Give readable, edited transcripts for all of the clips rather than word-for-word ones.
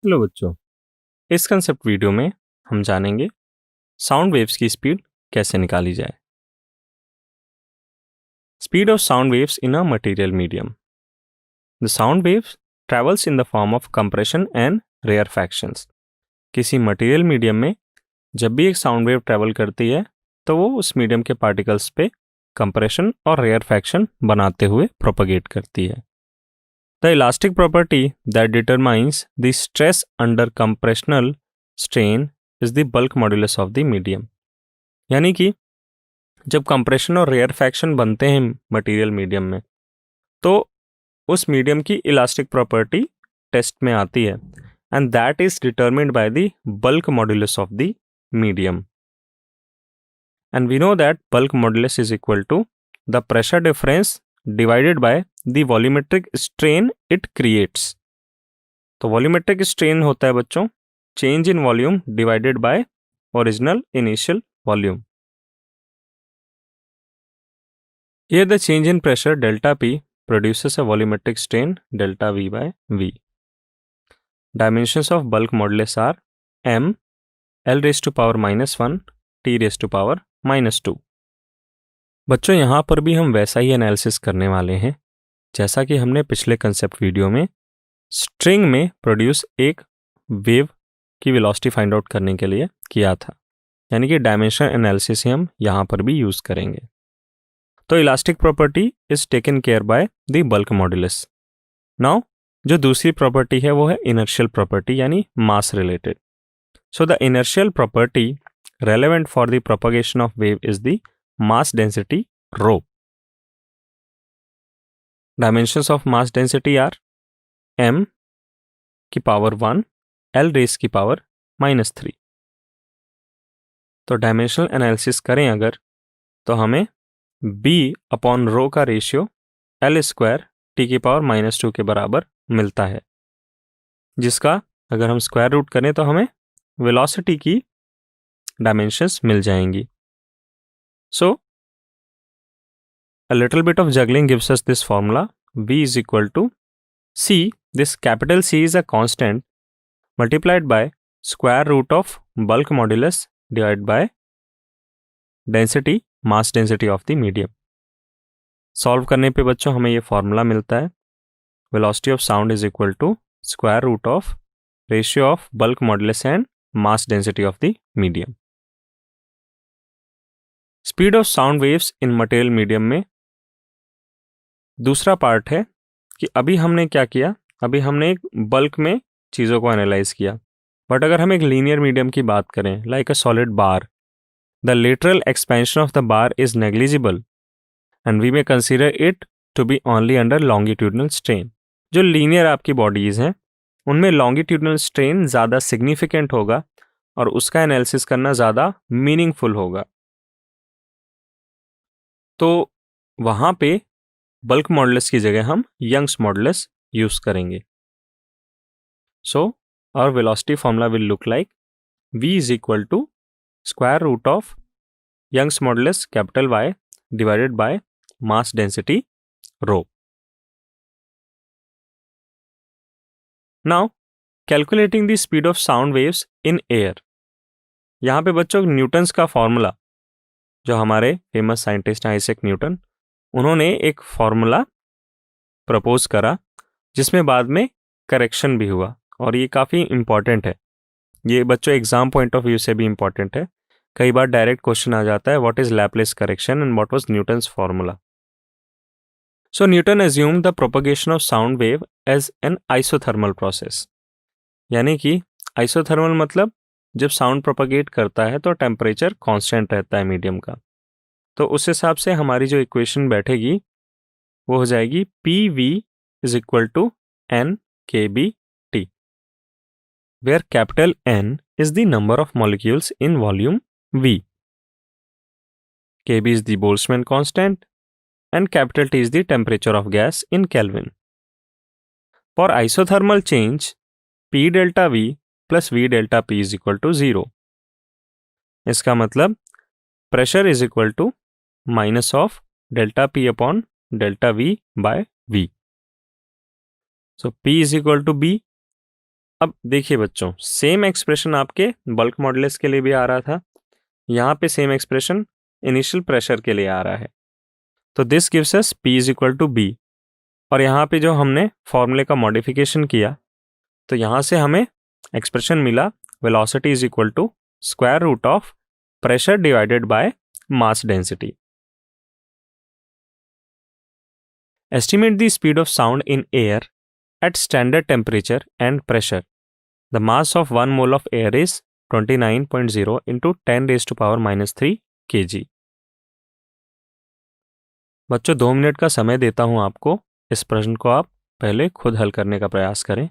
Hello बच्चों, इस concept video में हम जानेंगे साउंड वेव्स की स्पीड कैसे निकाली जाए। Speed of sound waves in a material medium. The sound waves travels in the form of compression and rarefactions. किसी मटेरियल मीडियम में जब भी एक साउंड वेव ट्रेवल करती है तो वो उस मीडियम के पार्टिकल्स पे कंप्रेशन और रेयरफैक्शन बनाते हुए प्रोपगेट करती है। The elastic property that determines the stress under compressional strain is the bulk modulus of the medium। यानी कि जब कंप्रेशन और रेयरफैक्शन बनते हैं मटेरियल मीडियम में तो उस मीडियम की इलास्टिक प्रॉपर्टी टेस्ट में आती है and that is determined by the bulk modulus of the medium. And we know that bulk modulus is equal to the pressure difference divided by the volumetric strain it creates. तो volumetric strain होता है बच्चों change in volume divided by original initial volume. Here the change in pressure delta P produces a volumetric strain delta V by V. Dimensions of bulk modulus are m L raised to power -1 T raised to power -2। बच्चों यहाँ पर भी हम वैसा ही analysis करने वाले हैं जैसा कि हमने पिछले कंसेप्ट वीडियो में स्ट्रिंग में प्रोड्यूस एक वेव की वेलोसिटी फाइंड आउट करने के लिए किया था, यानी कि डायमेंशन एनालिसिस ही हम यहाँ पर भी यूज़ करेंगे। तो elastic property is taken care by the bulk modulus. Now जो दूसरी प्रॉपर्टी है वो है इनर्शियल प्रॉपर्टी यानी mass related. So the inertial property relevant for the propagation of wave is the mass density rho. Dimensions of mass density are m की power 1 L raise की power -3। तो dimensional analysis करें अगर तो हमें b upon rho का ratio L square T की power -2 के बराबर मिलता है, जिसका अगर हम स्क्वायर रूट करें तो हमें वेलोसिटी की डायमेंशंस मिल जाएंगी। सो a little bit of juggling gives us this formula v is equal to c, this capital C is a constant multiplied by square root of bulk modulus divided by density mass density of the medium। Solve करने पे बच्चों हमें ये formula मिलता है velocity of sound is equal to square root of ratio of bulk modulus and mass density of the medium. Speed of sound waves in material medium में दूसरा part है कि अभी हमने क्या किया, अभी हमने एक बल्क में चीज़ों को एनालाइज किया, बट अगर हम एक लीनियर मीडियम की बात करें like a solid bar, the lateral expansion of the bar is negligible and we may consider it to be only under longitudinal strain. जो लीनियर आपकी बॉडीज़ हैं उनमें लॉन्गिट्यूडनल स्ट्रेन ज़्यादा सिग्निफिकेंट होगा और उसका एनालिसिस करना ज़्यादा मीनिंगफुल होगा। तो वहाँ पे बल्क मॉडुलस की जगह हम यंग्स मॉडुलस यूज़ करेंगे। So our velocity formula will look like v is equal to square root of Young's modulus capital Y divided by mass density rho. Now calculating the speed of sound waves in air. यहाँ पे बच्चों Newton's का formula, जो हमारे famous scientist हैं Isaac Newton, उन्होंने एक formula propose करा जिसमें बाद में करेक्शन भी हुआ और ये काफ़ी इम्पॉर्टेंट है। ये बच्चों एग्जाम पॉइंट ऑफ व्यू से भी इम्पॉर्टेंट है। कई बार डायरेक्ट क्वेश्चन आ जाता है what is Laplace correction and what was Newton's formula. So Newton assume the propagation of sound wave as an isothermal process. यानी कि आइसोथर्मल मतलब जब साउंड प्रोपगेट करता है तो टेम्परेचर कांस्टेंट रहता है मीडियम का। तो उस हिसाब से हमारी जो इक्वेशन बैठेगी वो हो जाएगी PV is equal to N kBT, where capital N is the number of molecules in volume V, kB is the Boltzmann constant, and capital T is the temperature of gas in Kelvin. For isothermal change, P delta V plus V delta P is equal to 0. इसका मतलब pressure is equal to minus of delta P upon delta V by V. So P is equal to B. अब देखिए बच्चों, same expression आपके bulk modulus के लिए भी आ रहा था, यहाँ पे सेम एक्सप्रेशन इनिशियल प्रेशर के लिए आ रहा है। तो this gives us P is equal to B, और यहाँ पे जो हमने फॉर्मूले का मॉडिफिकेशन किया तो यहाँ से हमें एक्सप्रेशन मिला velocity is equal to square root of pressure divided by mass density. Estimate the speed of sound in air at standard temperature and pressure. The mass of 1 mole of air is 29.0 into 10 raised to power minus 3 kg. बच्चों 2 minute का समय देता हूं आपको, इस प्रश्न को आप पहले खुद हल करने का प्रयास करें।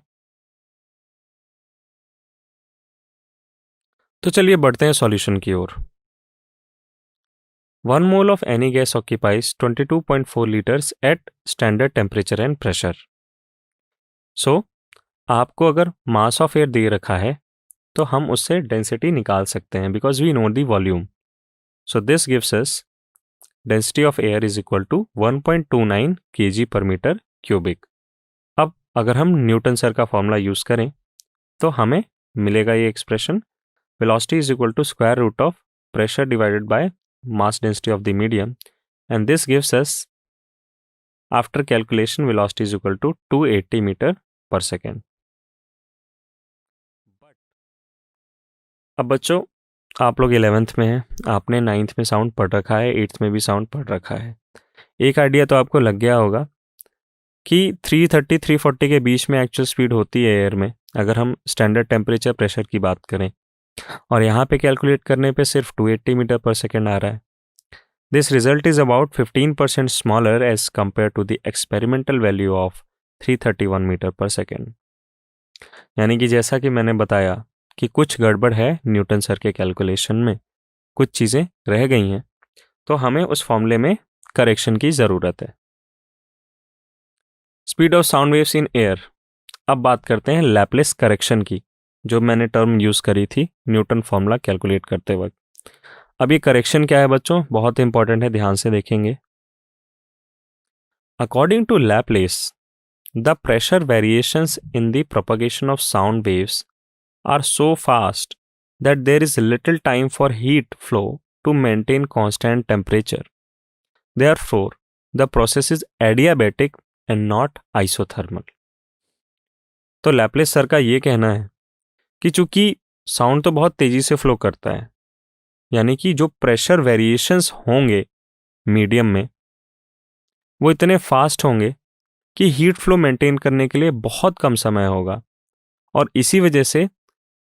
तो चलिए बढ़ते हैं सॉल्यूशन की ओर। 1 mole of any gas occupies 22.4 liters at standard temperature and pressure. So, आपको अगर मास ऑफ एयर दे रखा है तो हम उससे डेंसिटी निकाल सकते हैं because we know the volume. So this gives us density of air is equal to 1.29 kg per meter cubic। अब अगर हम न्यूटन सर का फॉर्मूला यूज करें तो हमें मिलेगा ये expression, velocity is equal to square root of pressure divided by mass density of the medium, and this gives us after calculation velocity is equal to 280 metre per second. अब बच्चों आप लोग 11th में हैं, आपने 9th में sound पढ़ रखा है, 8th में भी साउंड पढ़ रखा है। एक आइडिया तो आपको लग गया होगा कि 330 340 के बीच में एक्चुअल स्पीड होती है एयर में अगर हम स्टैंडर्ड टेम्परेचर प्रेशर की बात करें, और यहाँ पे कैलकुलेट करने पे सिर्फ 280 मीटर पर सेकेंड आ रहा है। This result is about 15% smaller as compared to the experimental value of 331 metre per second. यानी कि जैसा कि मैंने बताया कि कुछ गड़बड़ है न्यूटन सर के कैलकुलेशन में, कुछ चीज़ें रह गई हैं, तो हमें उस फॉर्मूले में करेक्शन की ज़रूरत है। Speed of sound waves in air. अब बात करते हैं लैप्लेस करेक्शन की, जो मैंने टर्म यूज़ करी थी न्यूटन फॉर्मूला कैलकुलेट करते वक्त। अब ये करेक्शन क्या है बच्चों, बहुत इंपॉर्टेंट है, ध्यान से देखेंगे। According to Laplace, the pressure variations in the propagation of sound waves are so fast that there is little time for heat flow to maintain constant temperature. Therefore, the process is adiabatic and not isothermal. तो Laplace sir का ये कहना है कि चूंकि sound तो बहुत तेजी से फ्लो करता है, यानी कि जो प्रेशर वेरिएशंस होंगे मीडियम में वो इतने फास्ट होंगे कि हीट फ्लो मेंटेन करने के लिए बहुत कम समय होगा, और इसी वजह से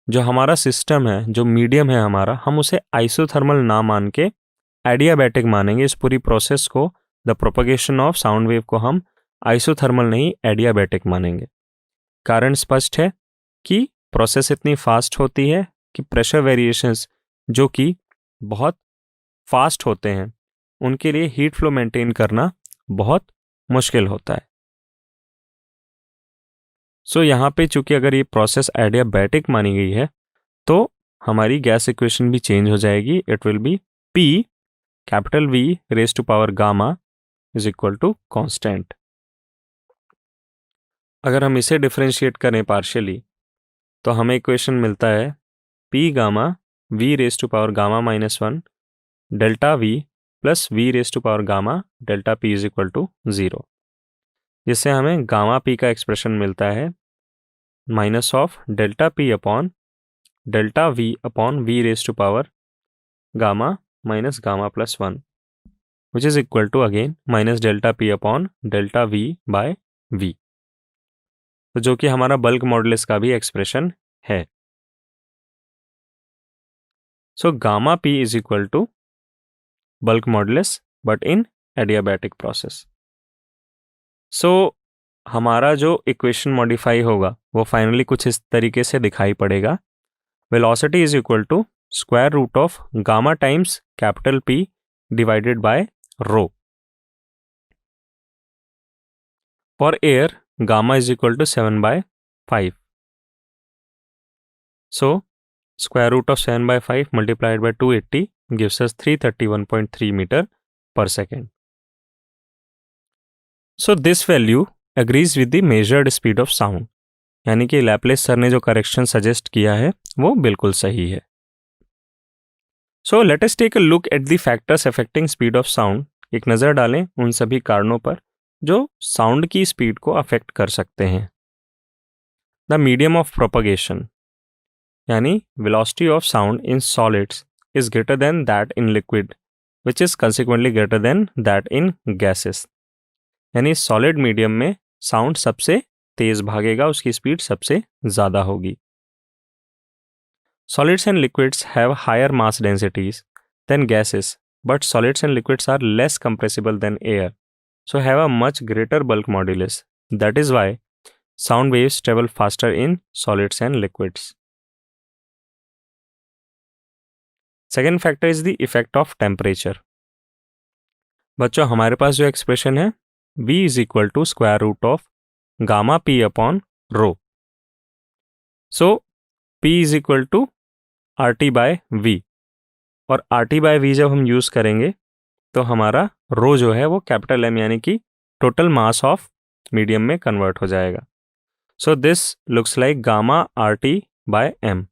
जो हमारा सिस्टम है, जो मीडियम है हमारा, हम उसे आइसोथर्मल ना मान के एडियाबैटिक मानेंगे। इस पूरी प्रोसेस को, the propagation of sound wave को हम आइसोथर्मल नहीं एडियाबैटिक मानेंगे। कारण स्पष्ट है कि प्रोसेस इतनी फास्ट होती है कि प्रेशर वेरिएशंस जो कि बहुत फास्ट होते हैं उनके लिए हीट फ्लो मेंटेन करना बहुत मुश्किल होता है। सो यहाँ पे चूंकि अगर ये प्रोसेस एडियाबैटिक मानी गई है तो हमारी गैस इक्वेशन भी चेंज हो जाएगी। It will be P capital V raise to power gamma is equal to constant. अगर हम इसे डिफरेंशिएट करें पार्शियली तो हमें इक्वेशन मिलता है P gamma V raise to power gamma minus 1 delta V plus V raise to power gamma delta P is equal to 0, जिससे हमें गामा P का एक्सप्रेशन मिलता है minus of delta P upon delta V upon V raise to power gamma minus gamma plus 1, which is equal to again minus delta P upon delta V by V, तो जो कि हमारा bulk modulus का भी expression है। So gamma P is equal to bulk modulus but in adiabatic process. So हमारा जो equation modify होगा वो फाइनली कुछ इस तरीके से दिखाई पड़ेगा। Velocity is equal to square root of gamma times capital P divided by rho. For air gamma is equal to 7/5, so square root of 7/5 multiplied by 280 gives us 331.3 meter per second. So this value agrees with the measured speed of sound यानी कि Laplace sir ने जो correction suggest किया है वो बिल्कुल सही है। So let us take a look at the factors affecting speed of sound. एक नज़र डालें उन सभी कारणों पर जो साउंड की स्पीड को अफेक्ट कर सकते हैं। द मीडियम ऑफ प्रोपगेशन, यानी velocity of sound in solids is greater than that in liquid, which is consequently greater than that in gases. यानी सॉलिड मीडियम में साउंड सबसे तेज भागेगा, उसकी स्पीड सबसे ज़्यादा होगी। Solids and liquids have higher mass densities than gases, but solids and liquids are less compressible than air, so have a much greater bulk modulus. That is why sound waves travel faster in solids and liquids. Second factor is the effect of temperature. बच्चों हमारे पास जो expression है v is equal to square root of gamma p upon rho. So p is equal to R T by V, और R T by V जब हम use करेंगे तो हमारा रो जो है वो कैपिटल M यानी कि टोटल मास ऑफ मीडियम में कन्वर्ट हो जाएगा। So this looks like gamma R T by M.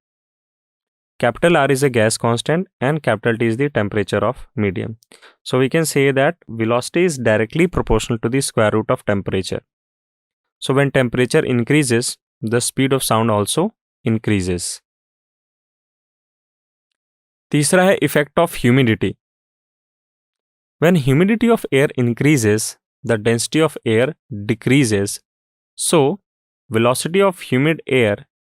Capital R is a gas constant and capital T is the temperature of medium. So we can say that velocity is directly proportional to the square root of temperature. So when temperature increases, the speed of sound also increases. तीसरा है effect of humidity. When humidity of air increases, the density of air decreases. So velocity of humid air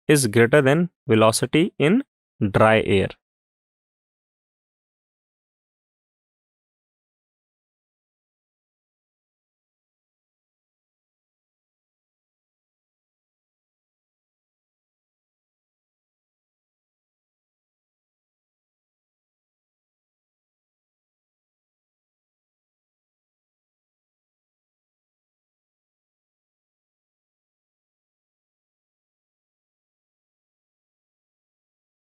is greater than velocity in dry air.